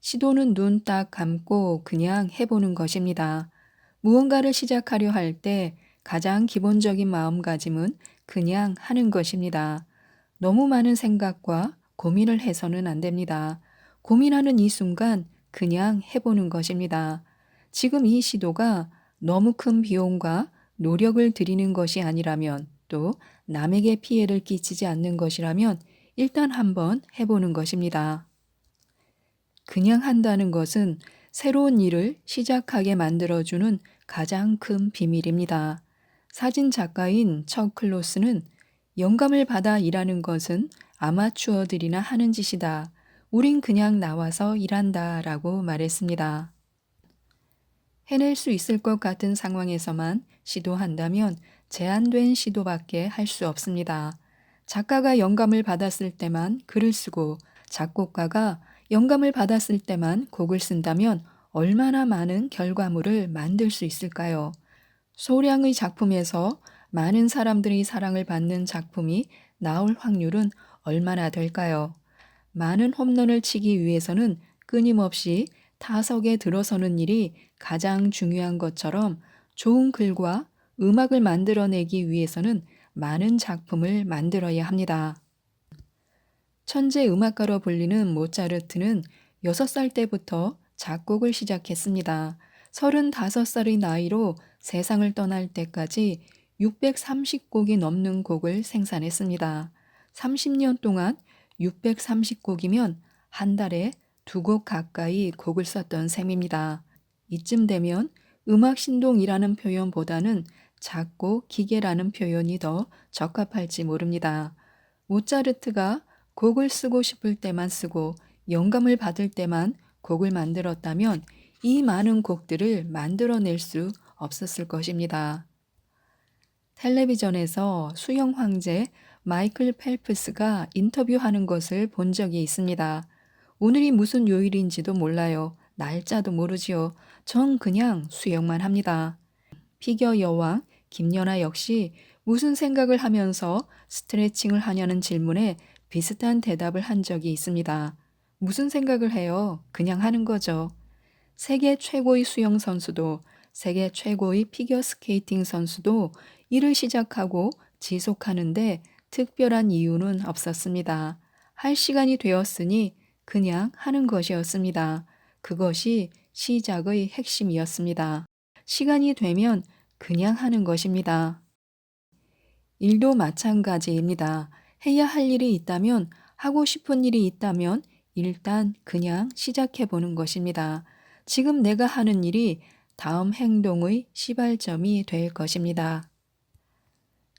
시도는 눈 딱 감고 그냥 해보는 것입니다. 무언가를 시작하려 할 때 가장 기본적인 마음가짐은 그냥 하는 것입니다. 너무 많은 생각과 고민을 해서는 안 됩니다. 고민하는 이 순간 그냥 해보는 것입니다. 지금 이 시도가 너무 큰 비용과 노력을 들이는 것이 아니라면 또 남에게 피해를 끼치지 않는 것이라면 일단 한번 해보는 것입니다. 그냥 한다는 것은 새로운 일을 시작하게 만들어주는 가장 큰 비밀입니다. 사진 작가인 척 클로스는 영감을 받아 일하는 것은 아마추어들이나 하는 짓이다. 우린 그냥 나와서 일한다 라고 말했습니다. 해낼 수 있을 것 같은 상황에서만 시도한다면 제한된 시도밖에 할 수 없습니다. 작가가 영감을 받았을 때만 글을 쓰고 작곡가가 영감을 받았을 때만 곡을 쓴다면 얼마나 많은 결과물을 만들 수 있을까요? 소량의 작품에서 많은 사람들이 사랑을 받는 작품이 나올 확률은 얼마나 될까요? 많은 홈런을 치기 위해서는 끊임없이 타석에 들어서는 일이 가장 중요한 것처럼 좋은 글과 음악을 만들어내기 위해서는 많은 작품을 만들어야 합니다. 천재 음악가로 불리는 모차르트는 6살 때부터 작곡을 시작했습니다. 35살의 나이로 세상을 떠날 때까지 630곡이 넘는 곡을 생산했습니다. 30년 동안 630곡이면 한 달에 2곡 가까이 곡을 썼던 셈입니다. 이쯤 되면 음악 신동이라는 표현보다는 작곡 기계라는 표현이 더 적합할지 모릅니다. 모차르트가 곡을 쓰고 싶을 때만 쓰고 영감을 받을 때만 곡을 만들었다면 이 많은 곡들을 만들어낼 수 없었을 것입니다. 텔레비전에서 수영 황제 마이클 펠프스가 인터뷰하는 것을 본 적이 있습니다. 오늘이 무슨 요일인지도 몰라요. 날짜도 모르지요. 전 그냥 수영만 합니다. 피겨 여왕 김연아 역시 무슨 생각을 하면서 스트레칭을 하냐는 질문에 비슷한 대답을 한 적이 있습니다. 무슨 생각을 해요? 그냥 하는 거죠. 세계 최고의 수영 선수도 세계 최고의 피겨 스케이팅 선수도 일을 시작하고 지속하는데 특별한 이유는 없었습니다. 할 시간이 되었으니 그냥 하는 것이었습니다. 그것이 시작의 핵심이었습니다. 시간이 되면 그냥 하는 것입니다. 일도 마찬가지입니다. 해야 할 일이 있다면, 하고 싶은 일이 있다면 일단 그냥 시작해 보는 것입니다. 지금 내가 하는 일이 다음 행동의 시발점이 될 것입니다.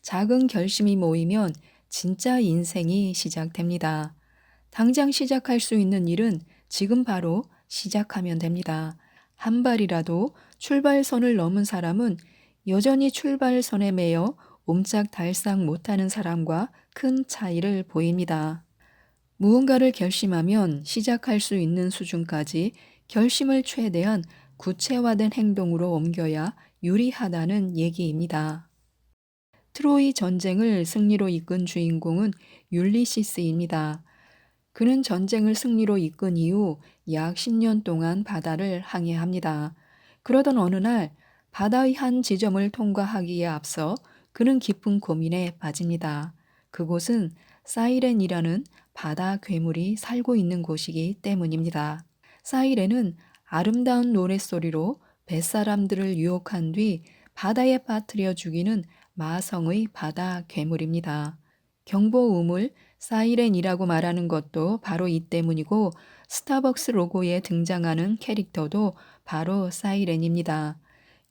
작은 결심이 모이면 진짜 인생이 시작됩니다. 당장 시작할 수 있는 일은 지금 바로 시작하면 됩니다. 한 발이라도 출발선을 넘은 사람은 여전히 출발선에 매여 옴짝달싹 못하는 사람과 큰 차이를 보입니다. 무언가를 결심하면 시작할 수 있는 수준까지 결심을 최대한 구체화된 행동으로 옮겨야 유리하다는 얘기입니다. 트로이 전쟁을 승리로 이끈 주인공은 율리시스입니다. 그는 전쟁을 승리로 이끈 이후 약 10년 동안 바다를 항해합니다. 그러던 어느 날 바다의 한 지점을 통과하기에 앞서 그는 깊은 고민에 빠집니다. 그곳은 사이렌이라는 바다 괴물이 살고 있는 곳이기 때문입니다. 사이렌은 아름다운 노랫소리로 뱃사람들을 유혹한 뒤 바다에 빠뜨려 죽이는 마성의 바다 괴물입니다. 경보음을 사이렌이라고 말하는 것도 바로 이 때문이고 스타벅스 로고에 등장하는 캐릭터도 바로 사이렌입니다.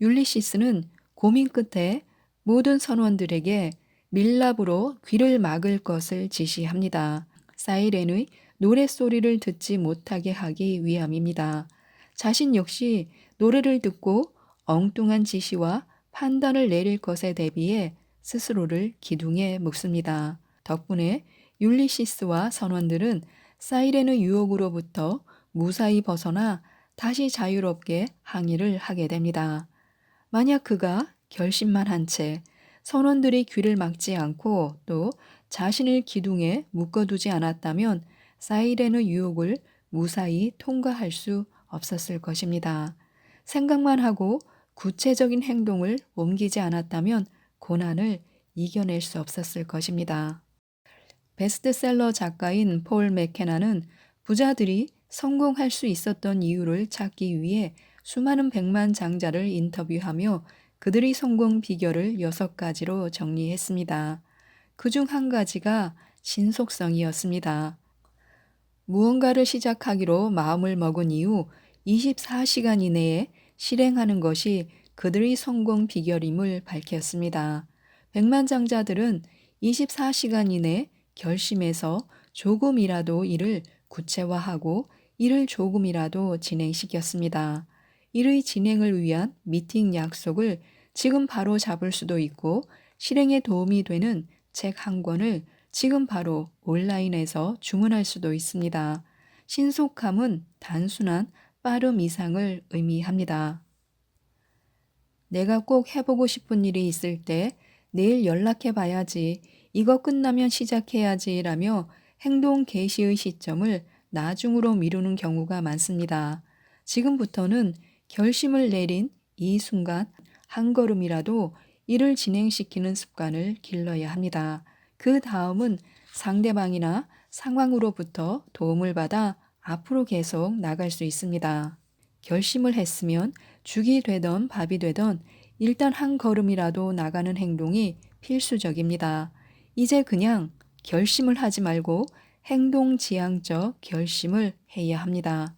율리시스는 고민 끝에 모든 선원들에게 밀랍으로 귀를 막을 것을 지시합니다. 사이렌의 노랫소리를 듣지 못하게 하기 위함입니다. 자신 역시 노래를 듣고 엉뚱한 지시와 판단을 내릴 것에 대비해 스스로를 기둥에 묶습니다. 덕분에 율리시스와 선원들은 사이렌의 유혹으로부터 무사히 벗어나 다시 자유롭게 항해를 하게 됩니다. 만약 그가 결심만 한 채 선원들이 귀를 막지 않고 또 자신을 기둥에 묶어두지 않았다면 사이렌의 유혹을 무사히 통과할 수 없었을 것입니다. 생각만 하고 구체적인 행동을 옮기지 않았다면 고난을 이겨낼 수 없었을 것입니다. 베스트셀러 작가인 폴 맥케나는 부자들이 성공할 수 있었던 이유를 찾기 위해 수많은 백만 장자를 인터뷰하며 그들의 성공 비결을 6가지로 정리했습니다. 그중 한 가지가 신속성이었습니다. 무언가를 시작하기로 마음을 먹은 이후 24시간 이내에 실행하는 것이 그들의 성공 비결임을 밝혔습니다. 백만장자들은 24시간 이내 결심해서 조금이라도 일을 구체화하고 일을 조금이라도 진행시켰습니다. 일의 진행을 위한 미팅 약속을 지금 바로 잡을 수도 있고 실행에 도움이 되는 책 한 권을 지금 바로 온라인에서 주문할 수도 있습니다. 신속함은 단순한 빠름 이상을 의미합니다. 내가 꼭 해보고 싶은 일이 있을 때 내일 연락해 봐야지, 이거 끝나면 시작해야지 라며 행동 개시의 시점을 나중으로 미루는 경우가 많습니다. 지금부터는 결심을 내린 이 순간 한 걸음이라도 일을 진행시키는 습관을 길러야 합니다. 그 다음은 상대방이나 상황으로부터 도움을 받아 앞으로 계속 나갈 수 있습니다. 결심을 했으면 죽이 되던 밥이 되던 일단 한 걸음이라도 나가는 행동이 필수적입니다. 이제 그냥 결심을 하지 말고 행동지향적 결심을 해야 합니다.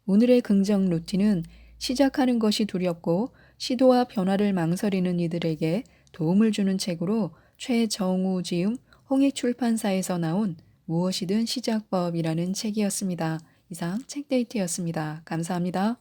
오늘의 긍정 루틴은 시작하는 것이 두렵고 시도와 변화를 망설이는 이들에게 도움을 주는 책으로 최정우 지음 홍익출판사에서 나온 무엇이든 시작법이라는 책이었습니다. 이상 책데이트였습니다. 감사합니다.